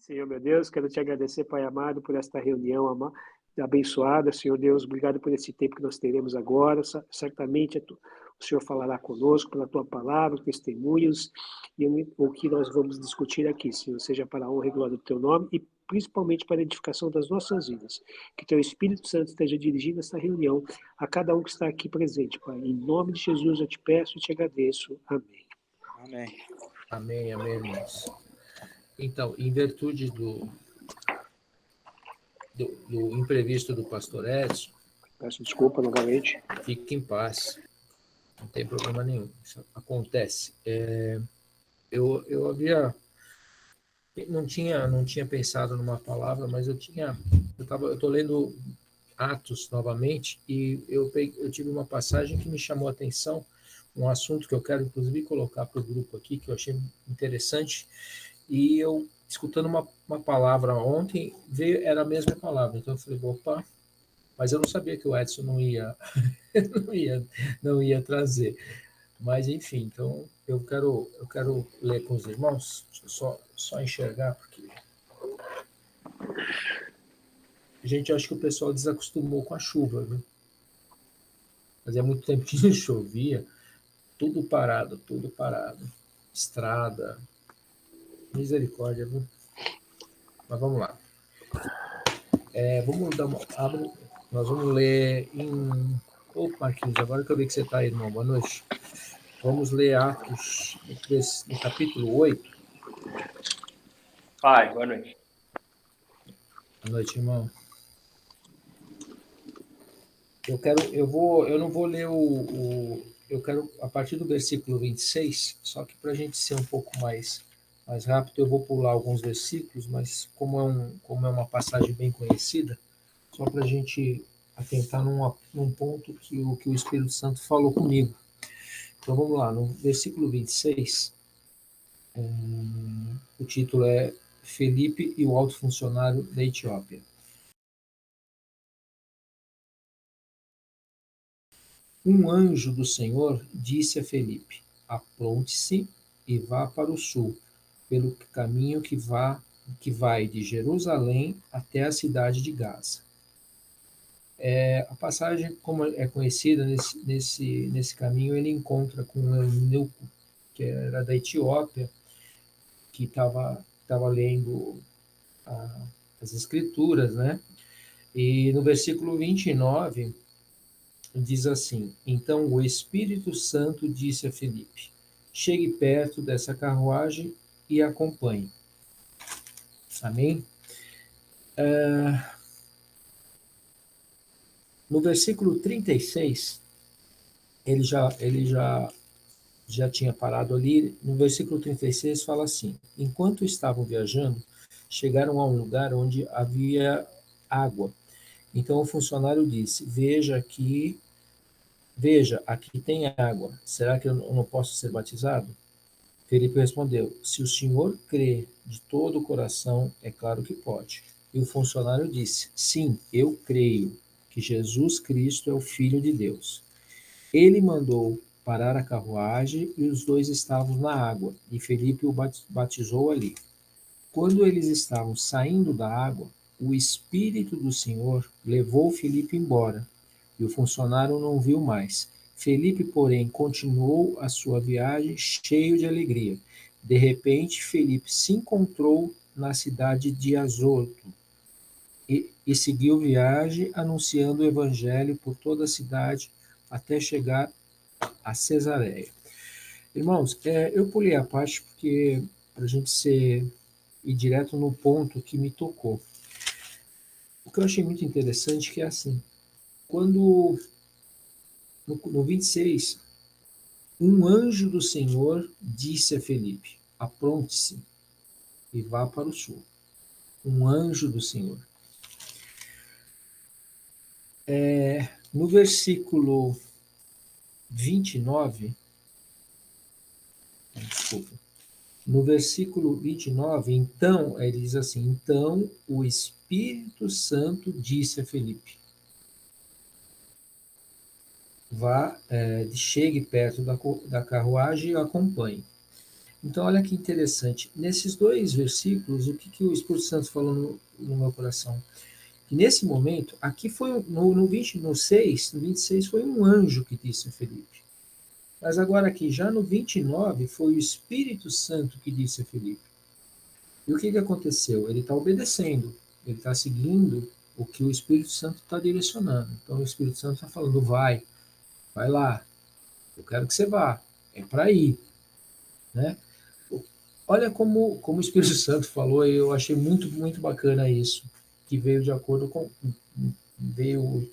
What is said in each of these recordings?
Senhor, meu Deus, quero te agradecer, Pai amado, por esta reunião abençoada. Senhor Deus, obrigado por esse tempo que nós teremos agora. Certamente o Senhor falará conosco pela tua palavra, testemunhos, e o que nós vamos discutir aqui, Senhor, seja para a honra e glória do teu nome e principalmente para a edificação das nossas vidas. Que teu Espírito Santo esteja dirigindo essa reunião a cada um que está aqui presente, Pai. Em nome de Jesus eu te peço e te agradeço. Amém. Amém. Amém, amém, irmãos. Então, em virtude do imprevisto do pastor Edson, Peço desculpa novamente. fique em paz, não tem problema nenhum, isso acontece. Eu havia, não tinha pensado numa palavra, mas eu estou lendo Atos novamente e eu tive uma passagem que me chamou a atenção, um assunto que eu quero inclusive colocar para o grupo aqui, que eu achei interessante, e eu escutando uma palavra ontem, era a mesma palavra, então eu falei, opa, mas eu não sabia que o Edson não ia trazer. Mas, enfim, então eu quero ler com os irmãos, deixa eu só enxergar, porque gente, eu acho que o pessoal desacostumou com a chuva, viu? Fazia muito tempo que não chovia, tudo parado, estrada, misericórdia, viu? Mas vamos lá. Nós vamos ler em... Ô, Marquinhos, agora que eu vi que você está aí, irmão, boa noite. Vamos ler Atos, no capítulo 8. Pai, boa noite. Boa noite, irmão. Eu não vou ler eu quero, a partir do versículo 26, só que para a gente ser um pouco mais rápido, eu vou pular alguns versículos, mas como é uma passagem bem conhecida, só para a gente atentar num ponto que o Espírito Santo falou comigo. Então vamos lá, no versículo 26, o título é Felipe e o alto funcionário da Etiópia. Um anjo do Senhor disse a Felipe: apronte-se e vá para o sul, pelo caminho que vai de Jerusalém até a cidade de Gaza. A passagem, como é conhecida, nesse caminho ele encontra com um eunuco, que era da Etiópia, que estava lendo as escrituras, né? E no versículo 29 diz assim: então o Espírito Santo disse a Felipe: chegue perto dessa carruagem e acompanhe. Amém? No versículo 36, ele já tinha parado ali. No versículo 36 fala assim: enquanto estavam viajando, chegaram a um lugar onde havia água. Então o funcionário disse: veja, aqui tem água. Será que eu não posso ser batizado? Felipe respondeu: se o senhor crê de todo o coração, é claro que pode. E o funcionário disse: sim, eu creio que Jesus Cristo é o Filho de Deus. Ele mandou parar a carruagem e os dois estavam na água, e Felipe o batizou ali. Quando eles estavam saindo da água, o Espírito do Senhor levou Felipe embora, e o funcionário não viu mais. Felipe, porém, continuou a sua viagem cheio de alegria. De repente, Felipe se encontrou na cidade de Azoto e seguiu viagem anunciando o evangelho por toda a cidade até chegar a Cesareia. Irmãos, eu pulei a parte porque para a gente ir direto no ponto que me tocou. O que eu achei muito interessante que é assim, quando no 26, um anjo do Senhor disse a Felipe: apronte-se e vá para o sul. Um anjo do Senhor. No versículo 29, desculpa, no versículo 29, então, ele diz assim: então o Espírito Santo disse a Felipe: chegue perto da carruagem e o acompanhe. Então, olha que interessante. Nesses dois versículos, o que o Espírito Santo falou no meu coração? Que nesse momento, aqui foi no 20, no 6, no 26, foi um anjo que disse a Felipe. Mas agora aqui, já no 29, foi o Espírito Santo que disse a Felipe. E o que aconteceu? Ele está obedecendo, ele está seguindo o que o Espírito Santo está direcionando. Então o Espírito Santo está falando, vai lá, eu quero que você vá, é para ir, né? Olha como o Espírito Santo falou, e eu achei muito, muito bacana isso, que veio de acordo com, veio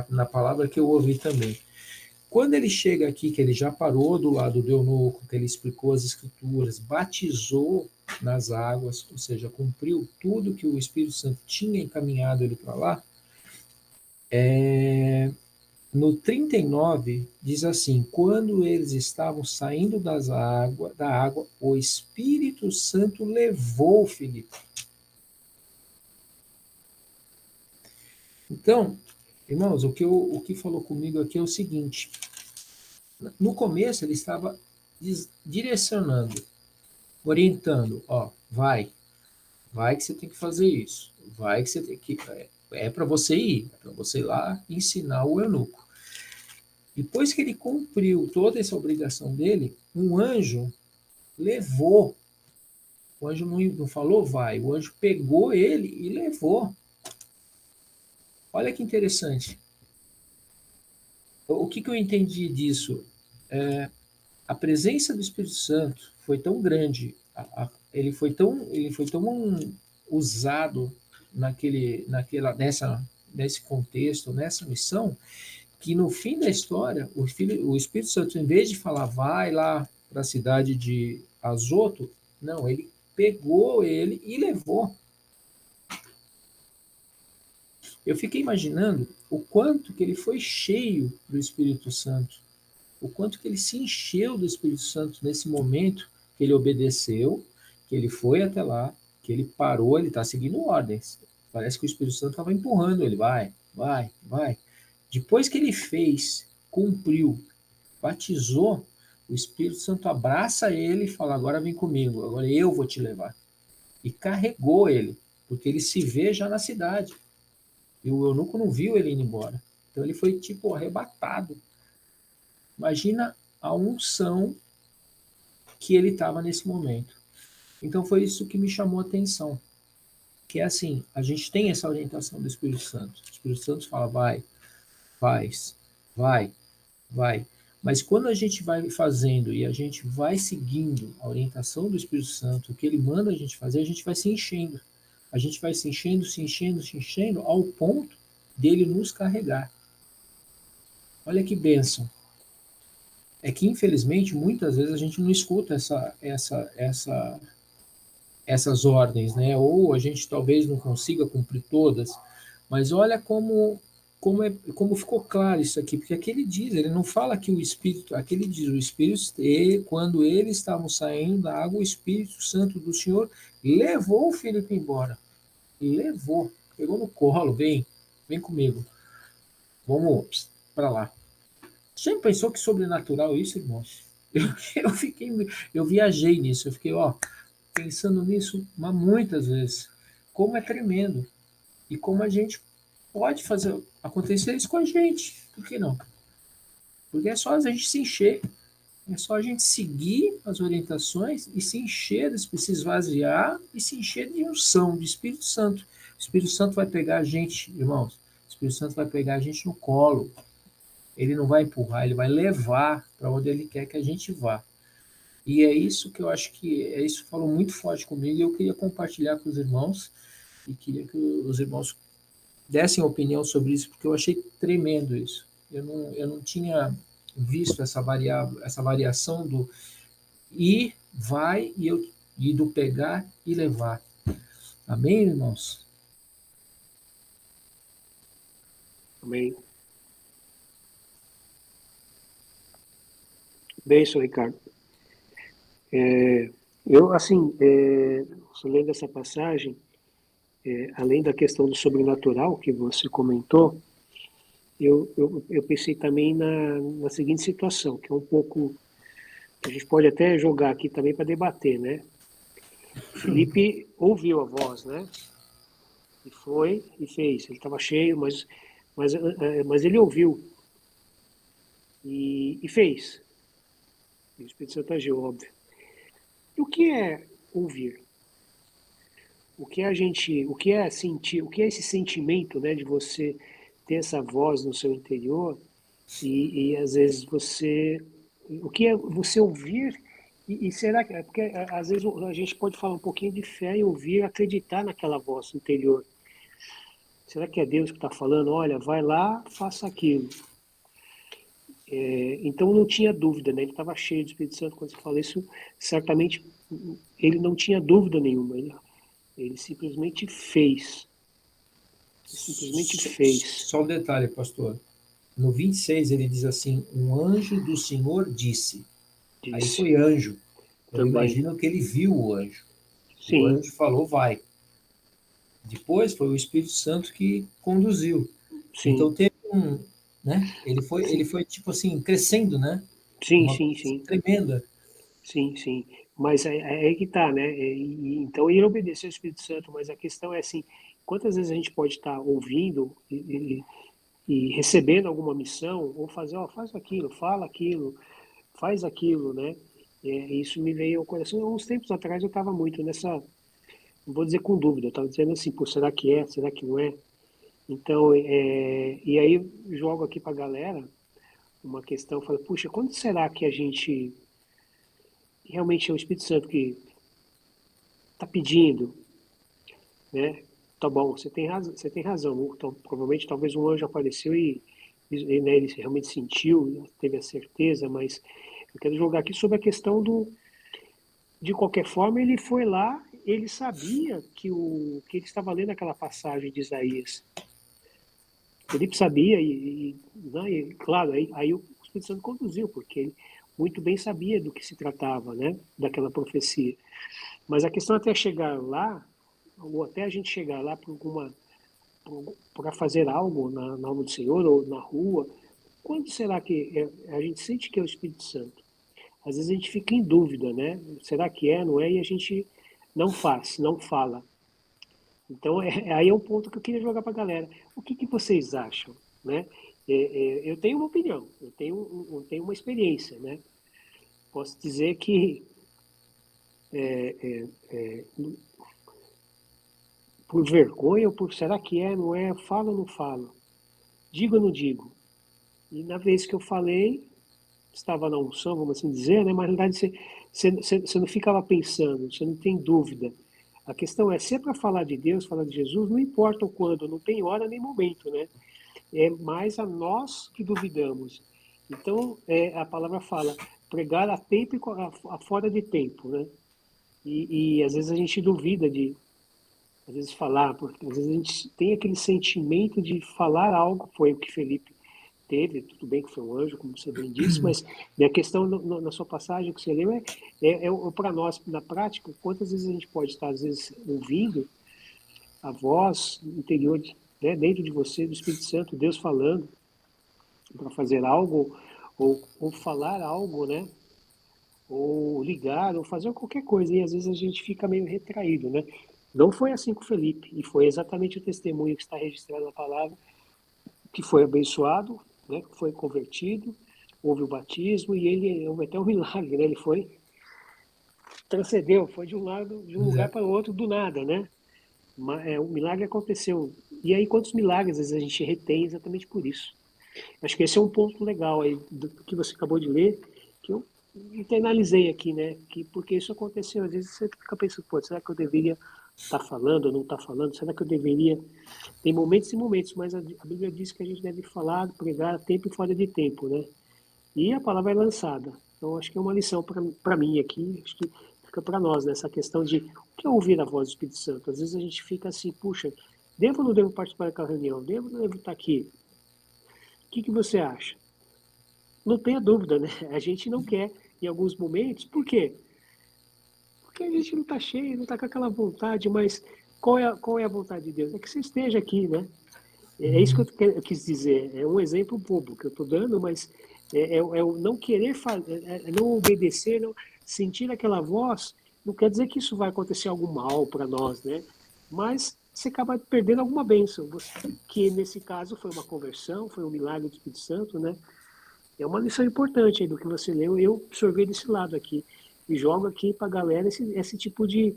na palavra que eu ouvi também. Quando ele chega aqui, que ele já parou do lado do eunuco, que ele explicou as escrituras, batizou nas águas, ou seja, cumpriu tudo que o Espírito Santo tinha encaminhado ele para lá, no 39 diz assim, quando eles estavam saindo da água, o Espírito Santo levou Filipe. Então, irmãos, o que falou comigo aqui é o seguinte, no começo ele estava direcionando, orientando, ó, vai que você tem que fazer isso, vai que você tem que, para você ir, é para você ir lá ensinar o eunuco. Depois que ele cumpriu toda essa obrigação dele, um anjo levou, o anjo não falou vai, o anjo pegou ele e levou. Olha que interessante. O que eu entendi disso? A presença do Espírito Santo foi tão grande, ele foi tão usado nesse contexto, nessa missão, que no fim da história, o Espírito Santo, em vez de falar, vai lá para a cidade de Azoto, não, ele pegou ele e levou. Eu fiquei imaginando o quanto que ele foi cheio do Espírito Santo, o quanto que ele se encheu do Espírito Santo nesse momento que ele obedeceu, que ele foi até lá, que ele parou, ele está seguindo ordens. Parece que o Espírito Santo estava empurrando ele, vai. Depois que ele fez, cumpriu, batizou, o Espírito Santo abraça ele e fala, agora vem comigo, agora eu vou te levar. E carregou ele, porque ele se vê já na cidade. E o eunuco não viu ele indo embora. Então ele foi tipo arrebatado. Imagina a unção que ele estava nesse momento. Então foi isso que me chamou a atenção. Que é assim, a gente tem essa orientação do Espírito Santo. O Espírito Santo fala, vai, faz, vai. Mas quando a gente vai fazendo e a gente vai seguindo a orientação do Espírito Santo, o que ele manda a gente fazer, a gente vai se enchendo. A gente vai se enchendo, ao ponto dele nos carregar. Olha que bênção. É que, infelizmente, muitas vezes a gente não escuta essas ordens, né? Ou a gente talvez não consiga cumprir todas, mas olha como ficou claro isso aqui, porque aqui ele não fala que o Espírito, aqui ele diz, o Espírito, quando eles estavam saindo da água, o Espírito Santo do Senhor levou o Filipe embora. E levou, pegou no colo, vem comigo, vamos para lá. Você já pensou que sobrenatural isso, irmãos? Eu viajei nisso, eu fiquei, pensando nisso muitas vezes. Como é tremendo. E como a gente pode fazer acontecer isso com a gente. Por que não? Porque é só a gente se encher. É só a gente seguir as orientações e se encher, se esvaziar e se encher de unção, de Espírito Santo. O Espírito Santo vai pegar a gente, irmãos. O Espírito Santo vai pegar a gente no colo. Ele não vai empurrar, ele vai levar para onde ele quer que a gente vá. E é isso que eu acho que isso falou muito forte comigo e eu queria compartilhar com os irmãos e queria que os irmãos dessem opinião sobre isso, porque eu achei tremendo isso. Eu não tinha visto essa variação do ir, vai e do pegar e levar. Amém, irmãos? Amém. Bem, senhor Ricardo. Eu, assim, lendo essa passagem, além da questão do sobrenatural que você comentou, eu pensei também na seguinte situação, que é um pouco A gente pode até jogar aqui também para debater, né? Felipe ouviu a voz, né? E foi e fez. Ele estava cheio, mas ele ouviu e fez. E o Espírito Santo agiu, óbvio. E o que é ouvir? O que é sentir? O que é esse sentimento, né, de você ter essa voz no seu interior e às vezes o que é você ouvir? E será que porque às vezes a gente pode falar um pouquinho de fé e ouvir, acreditar naquela voz interior? Será que é Deus que está falando? Olha, vai lá, faça aquilo. Então não tinha dúvida, né? Ele estava cheio do Espírito Santo quando você falou isso. Certamente ele não tinha dúvida nenhuma. Ele simplesmente fez. Ele simplesmente fez. Só um detalhe, pastor. No 26 ele diz assim: um anjo do Senhor disse. Aí Disse. foi anjo. Eu Também. imagino que ele viu o anjo. Sim. O anjo falou, vai. Depois foi o Espírito Santo que conduziu. Sim. Então teve né? Ele foi tipo assim, crescendo, né? Sim, Uma sim, coisa sim. tremenda. Sim, sim. Mas é aí que tá, né? Então ele obedeceu ao Espírito Santo, mas a questão é assim, quantas vezes a gente pode estar ouvindo e recebendo alguma missão, ou fazer, ó, faz aquilo, fala aquilo, faz aquilo, né? Isso me veio ao coração. Uns tempos atrás eu estava muito nessa, não vou dizer com dúvida, eu estava dizendo assim, pô, será que é, será que não é? Então, e aí eu jogo aqui para a galera uma questão, falo, puxa, quando será que a gente realmente é o Espírito Santo que está pedindo, né? Tá bom, você tem razão. Então, provavelmente, talvez um anjo apareceu né, ele realmente sentiu, teve a certeza, mas eu quero jogar aqui sobre a questão de qualquer forma, ele foi lá, ele sabia que ele estava lendo aquela passagem de Isaías. Felipe sabia né, claro, aí o Espírito Santo conduziu, porque ele muito bem sabia do que se tratava, né, daquela profecia. Mas a questão até chegar lá, ou até a gente chegar lá para fazer algo na alma do Senhor ou na rua, quando será que a gente sente que é o Espírito Santo? Às vezes a gente fica em dúvida, né? Será que é, não é? E a gente não faz, não fala. Então, aí é um ponto que eu queria jogar para a galera. O que vocês acham, né? Eu tenho uma opinião, eu tenho uma experiência, né? Posso dizer que por vergonha ou por será que é, não é, falo ou não falo, digo ou não digo. E na vez que eu falei, estava na unção, vamos assim dizer, né? Mas na realidade você não ficava pensando, você não tem dúvida. A questão é, se é para falar de Deus, falar de Jesus, não importa o quando, não tem hora nem momento, né? É mais a nós que duvidamos. Então, a palavra fala, pregar a tempo e a fora de tempo, né? E às vezes a gente duvida de, às vezes falar, porque às vezes a gente tem aquele sentimento de falar algo, foi o que Felipe teve, tudo bem que foi um anjo, como você bem disse, mas a questão na sua passagem que você leu para nós, na prática, quantas vezes a gente pode estar, às vezes, ouvindo a voz interior, né, dentro de você, do Espírito Santo, Deus falando para fazer algo, ou falar algo, né? Ou ligar, ou fazer qualquer coisa, e às vezes a gente fica meio retraído, né? Não foi assim com o Felipe, e foi exatamente o testemunho que está registrado na palavra, que foi abençoado, né? Que foi convertido, houve o batismo, e houve até um milagre, né? Ele transcendeu, foi de um lugar para o outro do nada, né? O milagre aconteceu. E aí, quantos milagres às vezes a gente retém exatamente por isso? Acho que esse é um ponto legal aí do que você acabou de ler, que eu internalizei aqui, né? Porque isso aconteceu, às vezes você fica pensando, pô, será que eu deveria estar falando ou não estar falando? Será que eu deveria... Tem momentos e momentos, mas a Bíblia diz que a gente deve falar, pregar a tempo e fora de tempo, né? E a palavra é lançada. Então, acho que é uma lição para mim aqui, acho que fica para nós, nessa questão de o que é ouvir a voz do Espírito Santo. Às vezes a gente fica assim, puxa, devo ou não devo participar daquela reunião? Devo ou não devo estar aqui? O que você acha? Não tenha dúvida, né? A gente não quer em alguns momentos. Por quê? Porque a gente não está cheio, não está com aquela vontade, mas qual é a vontade de Deus? É que você esteja aqui, né? É isso que eu quis dizer. É um exemplo bobo que eu estou dando, mas É o não querer fazer, não obedecer, não sentir aquela voz. Não quer dizer que isso vai acontecer algo mal para nós, né? Mas você acaba perdendo alguma bênção, que nesse caso foi uma conversão, foi um milagre do Espírito Santo, né? É uma lição importante aí do que você leu, eu absorvi desse lado aqui e jogo aqui para a galera esse tipo de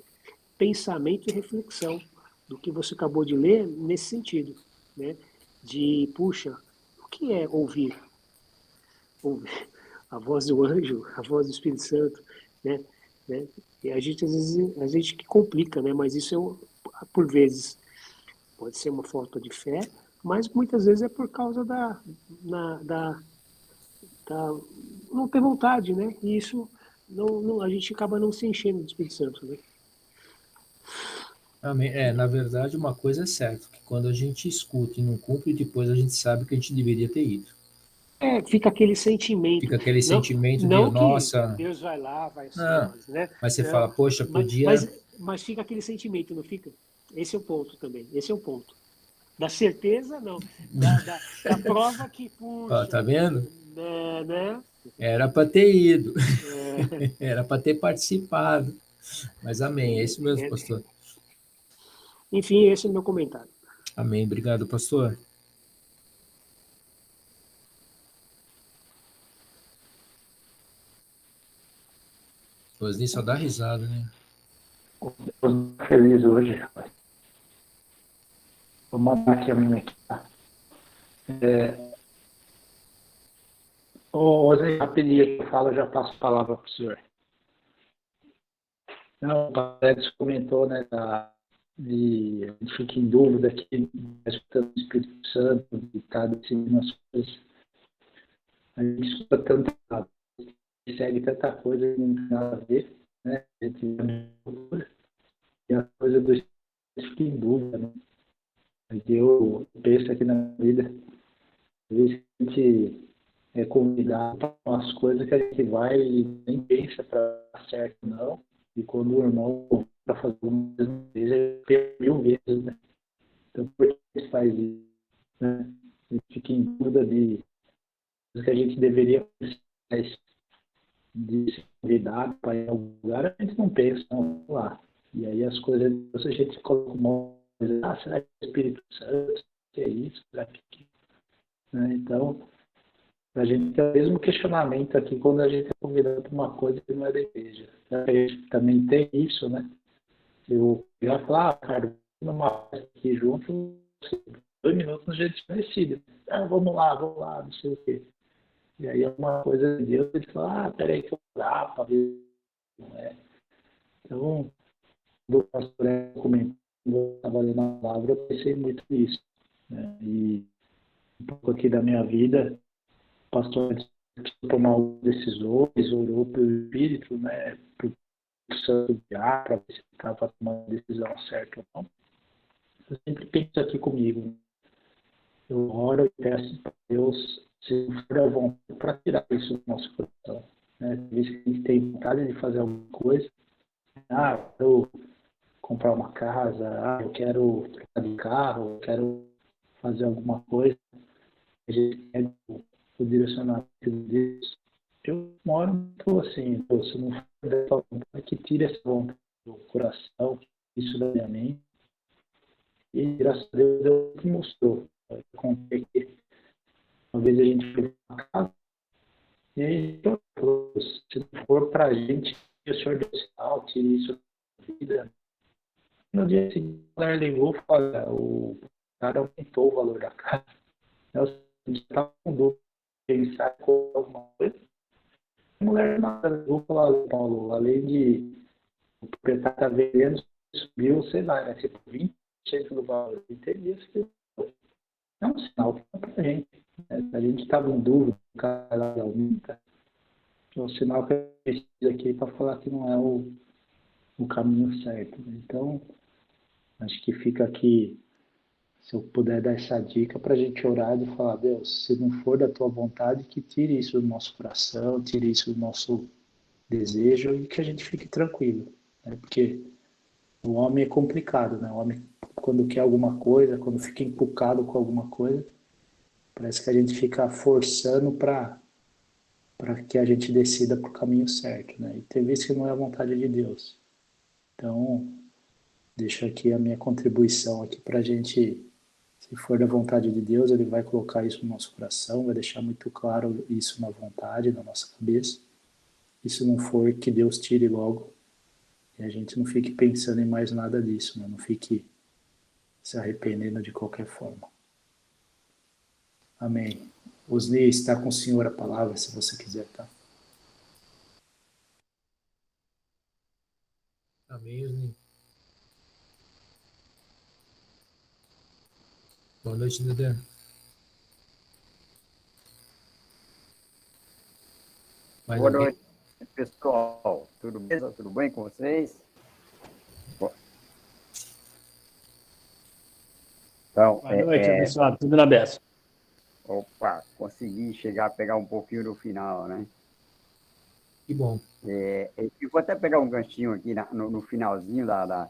pensamento e reflexão do que você acabou de ler nesse sentido, né? De, puxa, o que é ouvir? Ouvir a voz do anjo, a voz do Espírito Santo, né? né? E a gente, às vezes, a gente que complica, né? Mas isso, por vezes, pode ser uma falta de fé, mas muitas vezes é por causa da não ter vontade, né? E isso a gente acaba não se enchendo do Espírito Santo, né? Amém. Na verdade, uma coisa é certa, que quando a gente escuta e não cumpre, depois a gente sabe que a gente deveria ter ido. Fica aquele sentimento, Fica aquele não, sentimento de, não que nossa, Deus vai lá, vai ser não. nós, né? Mas você Não, fala, poxa, mas, podia. mas, mas fica aquele sentimento, não fica? Esse é o ponto também, esse é o ponto. Da certeza, não. Da prova que, Ó, puxa tá vendo? vida, né? Era para ter ido, É, era para ter participado. Mas amém, é isso mesmo, é, pastor. enfim, esse é o meu comentário. Amém, obrigado, pastor. Osni só dá risada, né? Estou feliz hoje, rapaz. Vou mandar aqui a minha aqui. Tá? Zé, rapidinho que eu falo, eu já passo a palavra para o senhor. Não, o Alex comentou, né, a gente fica em dúvida aqui, escutando o Espírito Santo, de estar decidindo as coisas. A gente escuta tanta, segue tanta coisa que não tem nada a ver, né? A gente e a coisa do Espírito fica em dúvida, né? Eu penso aqui na vida, às vezes a gente é convidado para umas coisas que a gente vai e nem pensa para dar certo, não. E quando o irmão para fazer uma vez, ele pensa 1000 vezes, né? Então, por que ele faz isso? Né? A gente fica em dúvida de coisas que a gente deveria pensar, de ser convidado para ir a algum lugar, a gente não pensa, não, vamos lá. E aí as coisas, a gente coloca uma coisa, será que é o Espírito Santo? Que é isso? Será que... Né? Então, a gente tem o mesmo questionamento aqui quando a gente é convidado para uma coisa que não é da igreja. A gente também tem isso, né? Eu ia falar, cara, numa festa aqui junto, 2 minutos a gente decide. Vamos lá, não sei o quê. E aí é uma coisa de Deus, ele fala, peraí que eu vou orar para ver. Não é? Então, o pastor comentou, eu estava lendo a palavra, eu pensei muito nisso. Né? E um pouco aqui da minha vida, o pastor tomar decisões, orou pelo Espírito, né, para o Santo guiar, para ver se estava tomando a decisão certa ou não. Eu sempre penso aqui comigo, eu oro e peço para Deus, se for a vontade, para tirar isso do nosso coração. Né? Às vezes a gente tem vontade de fazer alguma coisa, eu quero comprar uma casa, eu quero trocar de carro, eu quero fazer alguma coisa, a gente quer o direcionamento de Deus. Eu moro muito assim, se não for dessa vontade, que tire essa vontade do coração, isso da minha mente. E graças a Deus, Deus me mostrou. Eu contei que uma vez a gente foi para casa e aí, se não for para a gente, o senhor do sinal, tire isso da vida. No dia seguinte, a mulher ligou e falou, o cara aumentou o valor da casa. A gente estava com dúvida, ele sai com alguma coisa. A mulher ligou e falou, Paulo, além de o proprietário estar vendendo, subiu, sei lá, né, tipo 20% do valor. Entendi isso. É um sinal para a gente. Né? A gente estava em dúvida, o cara aumenta. É um sinal que a gente precisa aqui para falar que não é o caminho certo. Né? Então, acho que fica aqui, se eu puder dar essa dica para a gente orar e falar, Deus, se não for da tua vontade, que tire isso do nosso coração, tire isso do nosso desejo e que a gente fique tranquilo. Né? Porque o homem é complicado, né? O homem, quando quer alguma coisa, quando fica encucado com alguma coisa, parece que a gente fica forçando para para que a gente decida para o caminho certo, né? E tem vezes que não é a vontade de Deus. Então, deixo aqui a minha contribuição aqui para a gente, se for da vontade de Deus, Ele vai colocar isso no nosso coração, vai deixar muito claro isso na vontade, na nossa cabeça. E se não for, que Deus tire logo e a gente não fique pensando em mais nada disso, né? Não fique se arrependendo de qualquer forma. Amém. Osni, está com o senhor a palavra, se você quiser, tá? Amém, Osni. Boa noite, Dedé. Boa noite, pessoal. Tudo bem? Tudo bem com vocês? Então, boa noite, abençoado. Tudo na beça. Opa, consegui chegar a pegar um pouquinho no final, né? Que bom. Eu vou até pegar um ganchinho aqui no finalzinho da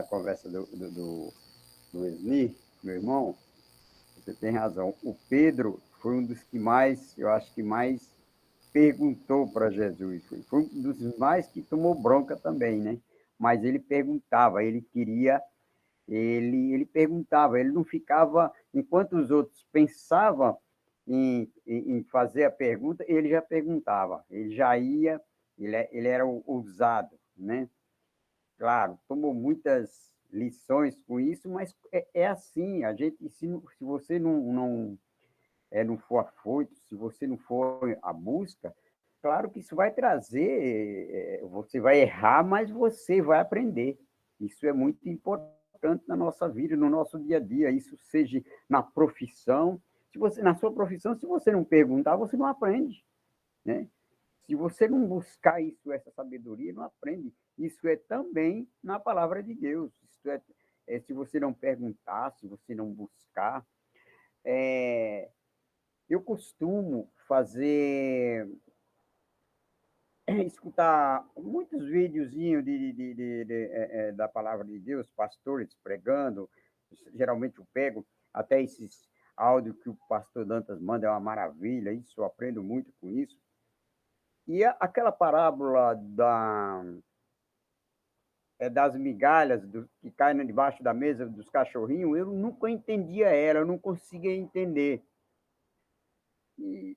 conversa do Wesley, meu irmão. Você tem razão. O Pedro foi um dos que mais, eu acho que mais perguntou para Jesus. Foi um dos mais que tomou bronca também, né? Mas ele perguntava, ele queria, ele perguntava, ele não ficava, enquanto os outros pensavam em fazer a pergunta, ele já perguntava, ele já ia, ele era ousado, né? Claro, tomou muitas lições com isso, mas é assim, a gente, se você não for afoito, se você não for à busca, claro que isso vai trazer, você vai errar, mas você vai aprender. Isso é muito importante na nossa vida, no nosso dia a dia, isso seja na profissão. Se você, na sua profissão, se você não perguntar, você não aprende, né? Se você não buscar isso, essa sabedoria, não aprende. Isso é também na palavra de Deus. Isso se você não perguntar, se você não buscar. Eu costumo escutar muitos videozinhos da palavra de Deus, pastores pregando. Geralmente eu pego até esses áudios que o pastor Dantas manda, é uma maravilha, isso eu aprendo muito com isso. E aquela parábola das migalhas que caem debaixo da mesa dos cachorrinhos, eu nunca entendia ela, eu não conseguia entender. E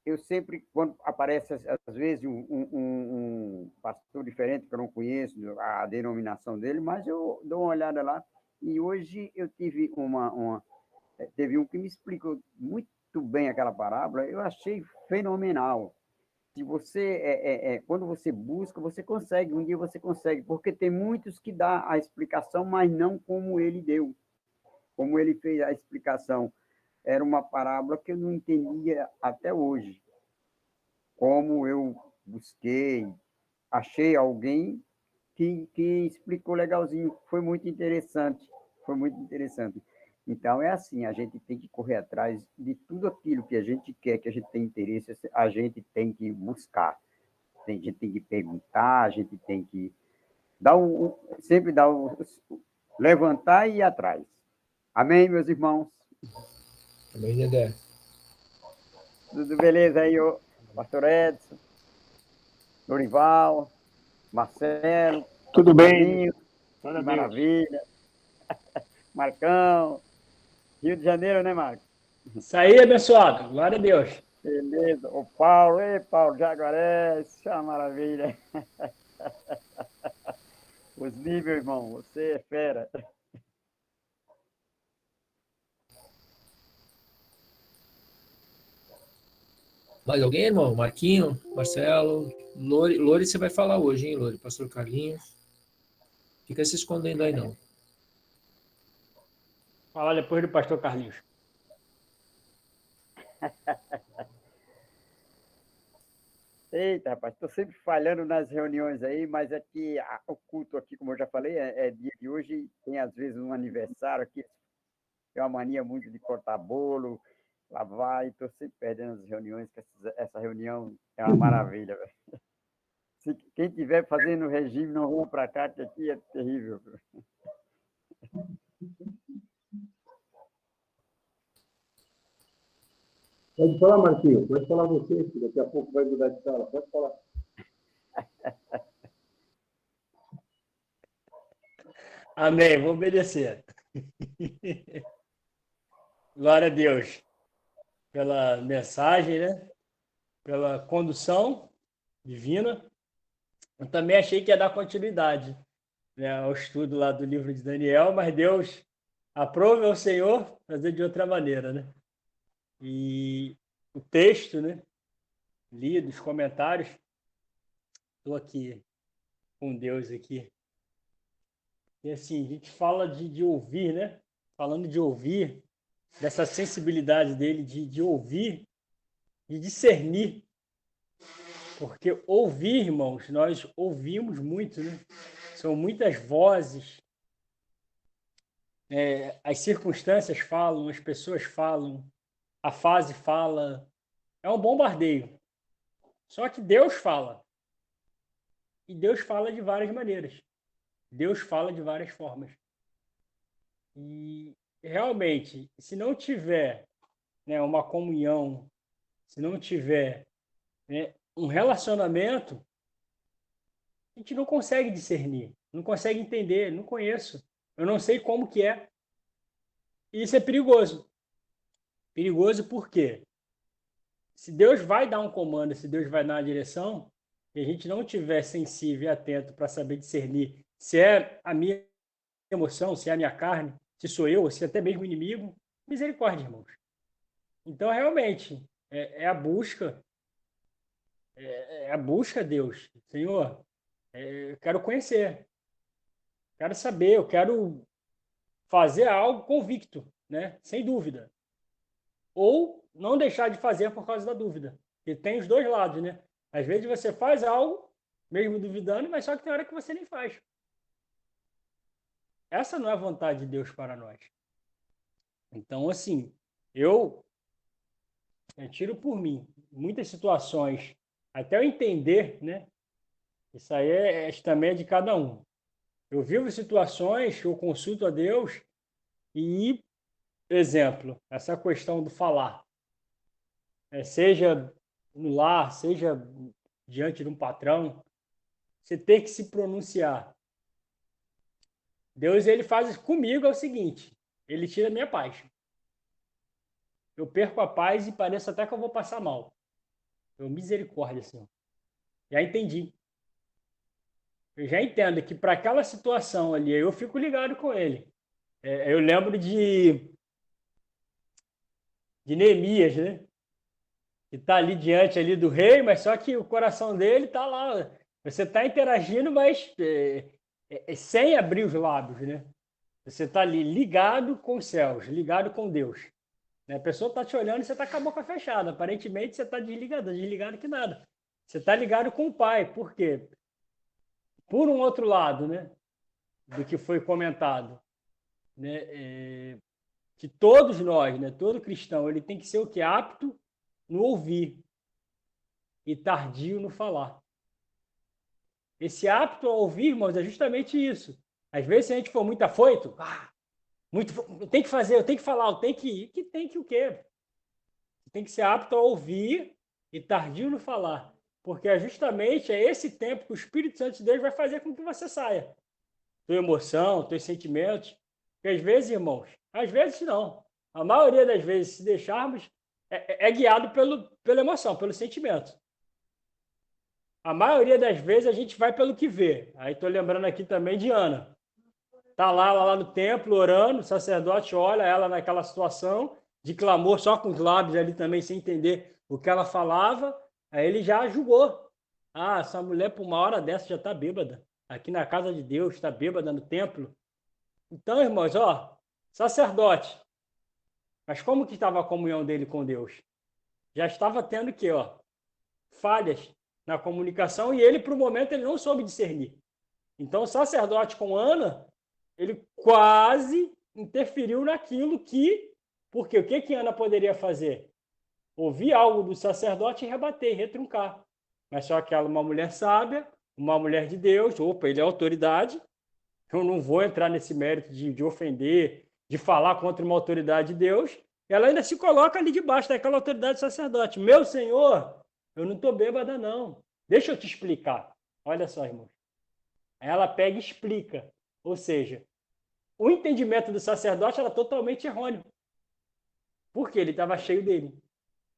eu sempre, quando aparece, às vezes, um pastor diferente, que eu não conheço a denominação dele, mas eu dou uma olhada lá. E hoje eu tive teve um que me explicou muito bem aquela parábola, eu achei fenomenal. Se você, quando você busca, você consegue, um dia você consegue, porque tem muitos que dá a explicação, mas não como ele deu, como ele fez a explicação. Era uma parábola que eu não entendia até hoje. Como eu busquei, achei alguém que explicou legalzinho, foi muito interessante, foi muito interessante. Então, é assim, a gente tem que correr atrás de tudo aquilo que a gente quer, que a gente tem interesse, a gente tem que buscar. A gente tem que perguntar, a gente tem que sempre levantar e ir atrás. Amém, meus irmãos? Amém, Dedé. Tudo beleza aí, pastor Edson, Dorival, Marcelo, Tudo bem? Carlinhos, Maravilha. maravilha. Marcão, Rio de Janeiro, né, Marcos? Isso aí, abençoado. Glória a Deus. Beleza. O Paulo, Paulo Jaguaré, isso é uma maravilha. Os níveis, irmão, você é fera. Mais alguém, irmão? Marquinho, Marcelo, Lori. Lori, você vai falar hoje, hein, Lori? Pastor Carlinhos. Fica se escondendo aí, não. Falar depois do pastor Carlinhos. Eita, rapaz, estou sempre falhando nas reuniões aí, mas é que o culto aqui, como eu já falei, é dia de hoje, tem às vezes um aniversário aqui, tem uma mania muito de cortar bolo, lavar, e estou sempre perdendo as reuniões, que essa reunião é uma maravilha, velho. Se quem estiver fazendo regime, não vão para cá, que aqui é terrível. Pode falar, Marquinhos. Pode falar você, que daqui a pouco vai mudar de sala. Pode falar. Amém, vou obedecer. Glória a Deus pela mensagem, né? Pela condução divina. Eu também achei que ia dar continuidade, né, ao estudo lá do livro de Daniel, mas Deus aprove ao Senhor fazer de outra maneira, né? E o texto, né? Lido, os comentários. Estou aqui com Deus aqui. E assim, a gente fala de ouvir, né? Falando de ouvir, dessa sensibilidade dele de ouvir e discernir. Porque ouvir, irmãos, nós ouvimos muito, né? São muitas vozes. As circunstâncias falam, as pessoas falam, a fase fala. É um bombardeio. Só que Deus fala. E Deus fala de várias maneiras. Deus fala de várias formas. E realmente, se não tiver, né, uma comunhão, se não tiver, né, um relacionamento, a gente não consegue discernir, não consegue entender, não conheço. Eu não sei como que é. E isso é perigoso. Perigoso porque se Deus vai dar um comando, se Deus vai dar uma direção, e a gente não tiver sensível e atento para saber discernir se é a minha emoção, se é a minha carne, se sou eu, ou se é até mesmo o inimigo, misericórdia, irmãos. Então, realmente, é a busca, é a busca a Deus. Senhor, eu quero conhecer, quero saber, eu quero fazer algo convicto, né? Sem dúvida. Ou não deixar de fazer por causa da dúvida. E tem os dois lados, né? Às vezes você faz algo, mesmo duvidando, mas só que tem hora que você nem faz. Essa não é a vontade de Deus para nós. Então, assim, eu tiro por mim. Muitas situações, até eu entender, né? Isso aí também é de cada um. Eu vivo situações que eu consulto a Deus e, exemplo, essa questão do falar. Seja no lar, seja diante de um patrão, você tem que se pronunciar. Deus, ele faz comigo é o seguinte, ele tira a minha paz. Eu perco a paz e parece até que eu vou passar mal. Misericórdia, Senhor. Já entendi. Eu já entendo que para aquela situação ali, eu fico ligado com ele. Eu lembro de Neemias, né? Que está ali diante ali do rei, mas só que o coração dele está lá. Você está interagindo, mas sem abrir os lábios, né? Você está ali ligado com os céus, ligado com Deus. A pessoa está te olhando e você está com a boca fechada. Aparentemente você está desligado que nada. Você está ligado com o Pai. Por quê? Por um outro lado, né? Do que foi comentado, né? Que todos nós, né? Todo cristão, ele tem que ser o que? Apto no ouvir e tardio no falar. Esse apto a ouvir, irmãos, é justamente isso. Às vezes, se a gente for muito afoito, eu tenho que fazer, eu tenho que falar, eu tenho que ir, que tem que o quê? Tem que ser apto a ouvir e tardio no falar. Porque é justamente esse tempo que o Espírito Santo de Deus vai fazer com que você saia. Tua emoção, teus sentimentos. Porque às vezes, irmãos, às vezes não. A maioria das vezes, se deixarmos, é guiado pela emoção, pelo sentimento. A maioria das vezes a gente vai pelo que vê. Aí estou lembrando aqui também de Ana. Está lá no templo orando, o sacerdote olha ela naquela situação de clamor, só com os lábios ali também, sem entender o que ela falava. Aí ele já julgou. Essa mulher, por uma hora dessa, já está bêbada. Aqui na casa de Deus, está bêbada no templo. Então, irmãos, sacerdote. Mas como que estava a comunhão dele com Deus? Já estava tendo que, falhas na comunicação e ele, por um momento, ele não soube discernir. Então, o sacerdote com Ana, ele quase interferiu naquilo que... Porque o que Ana poderia fazer? Ouvir algo do sacerdote e rebater, retruncar. Mas só que ela, uma mulher sábia, uma mulher de Deus, ele é autoridade, eu não vou entrar nesse mérito de ofender, de falar contra uma autoridade de Deus, ela ainda se coloca ali debaixo daquela autoridade do sacerdote. Meu senhor, eu não estou bêbada, não. Deixa eu te explicar. Olha só, irmãos. Ela pega e explica. Ou seja, o entendimento do sacerdote era totalmente errôneo. Porque ele estava cheio dele.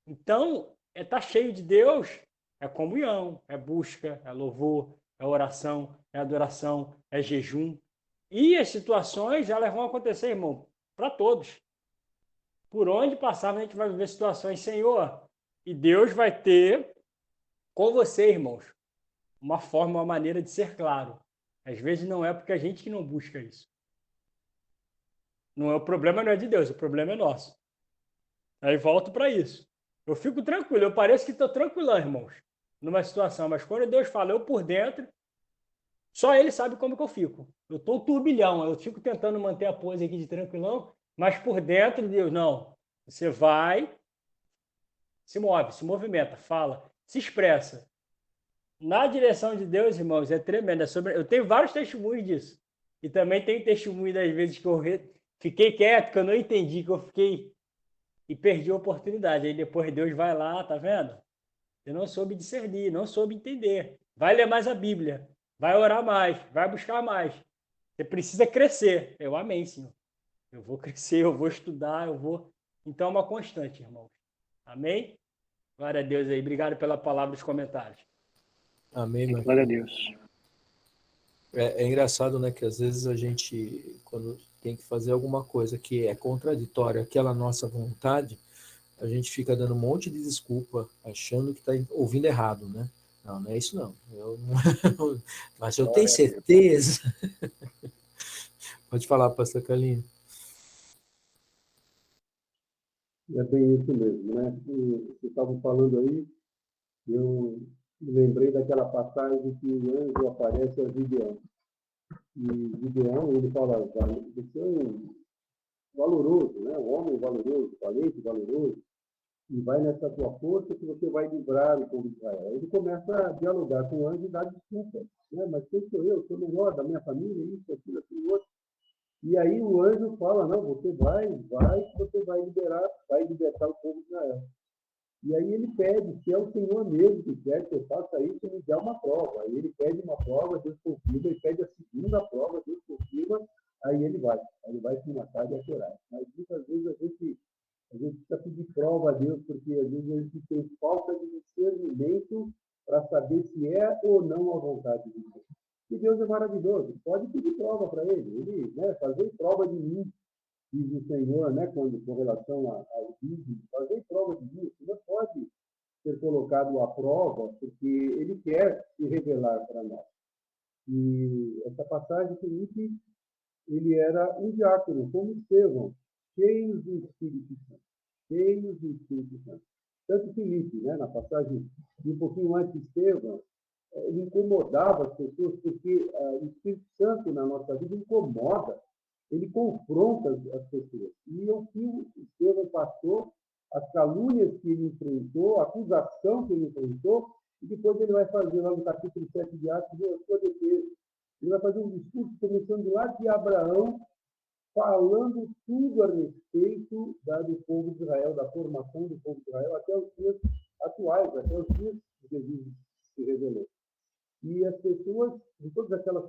Então, estar cheio de Deus é comunhão, é busca, é louvor, é oração, é adoração, é jejum. E as situações, elas vão acontecer, irmão, para todos. Por onde passar, a gente vai viver situações, Senhor, e Deus vai ter com você, irmãos, uma forma, uma maneira de ser claro. Às vezes não é porque a gente que não busca isso. Não é, o problema não é de Deus, o problema é nosso. Aí volto para isso. Eu fico tranquilo, eu pareço que estou tranquilão, irmãos, numa situação, mas quando Deus fala, eu por dentro, só Ele sabe como que eu fico. Eu estou turbilhão, eu fico tentando manter a pose aqui de tranquilão, mas por dentro, Deus, não. Você vai, se move, se movimenta, fala, se expressa. Na direção de Deus, irmãos, é tremendo. Eu tenho vários testemunhos disso. E também tem testemunho das vezes que eu fiquei quieto, que eu não entendi, que eu fiquei e perdi a oportunidade. Aí depois Deus vai lá, tá vendo? Eu não soube discernir, não soube entender. Vai ler mais a Bíblia, vai orar mais, vai buscar mais. Você precisa crescer. Eu amém, Senhor. Eu vou crescer, eu vou estudar, eu vou. Então é uma constante, irmãos. Amém? Glória a Deus aí. Obrigado pela palavra dos comentários. Amém, meu Glória a querido. Deus. É engraçado, né, que às vezes a gente, quando tem que fazer alguma coisa que é contraditória àquela nossa vontade, a gente fica dando um monte de desculpa, achando que está ouvindo errado, né? Não, não é isso não. Mas eu tenho certeza. Pode falar, pastor Carlinhos. É bem isso mesmo, né? E vocês estavam falando aí, eu me lembrei daquela passagem que o anjo aparece a Gideão. E Gideão, ele fala, você é um valoroso, né? Um homem valoroso, valente, valoroso, e vai nessa tua força que você vai livrar o povo de Israel. Ele começa a dialogar com o anjo e dar desculpa, né? Mas quem sou eu? Sou o melhor da minha família, isso, aquilo, outro. E aí o anjo fala, não, você vai, você vai libertar o povo de Israel. E aí ele pede, se é o Senhor mesmo que quer que eu faça isso, me dá uma prova. Aí ele pede uma prova, Deus confirma, ele pede a segunda prova, Deus confirma, aí ele vai se matar e chorar. Mas muitas vezes a gente precisa pedir prova a Deus, porque às vezes a gente tem falta de discernimento para saber se é ou não a vontade de Deus. E Deus é maravilhoso, pode pedir prova para ele, né, fazer prova de mim, diz o Senhor, né, com relação ao dízimo, fazer prova de mim, o Senhor pode ser colocado à prova, porque ele quer se revelar para nós. E essa passagem, Felipe, ele era um diácono, como Estevão, cheios do Espírito Santo. Cheios do Espírito Santo. Tanto Felipe, né, na passagem um pouquinho antes de Estevão, ele incomodava as pessoas, porque o Espírito Santo na nossa vida incomoda, ele confronta as pessoas. E o que o Estevão passou, as calúnias que ele enfrentou, a acusação que ele enfrentou, e depois ele vai fazer lá no capítulo 7 de Atos, a sua defesa. Ele vai fazer um discurso começando lá de Abraão, falando tudo a respeito do povo de Israel, da formação do povo de Israel, até os dias atuais, até os dias que Jesus se revelou. E as pessoas, de todas aquelas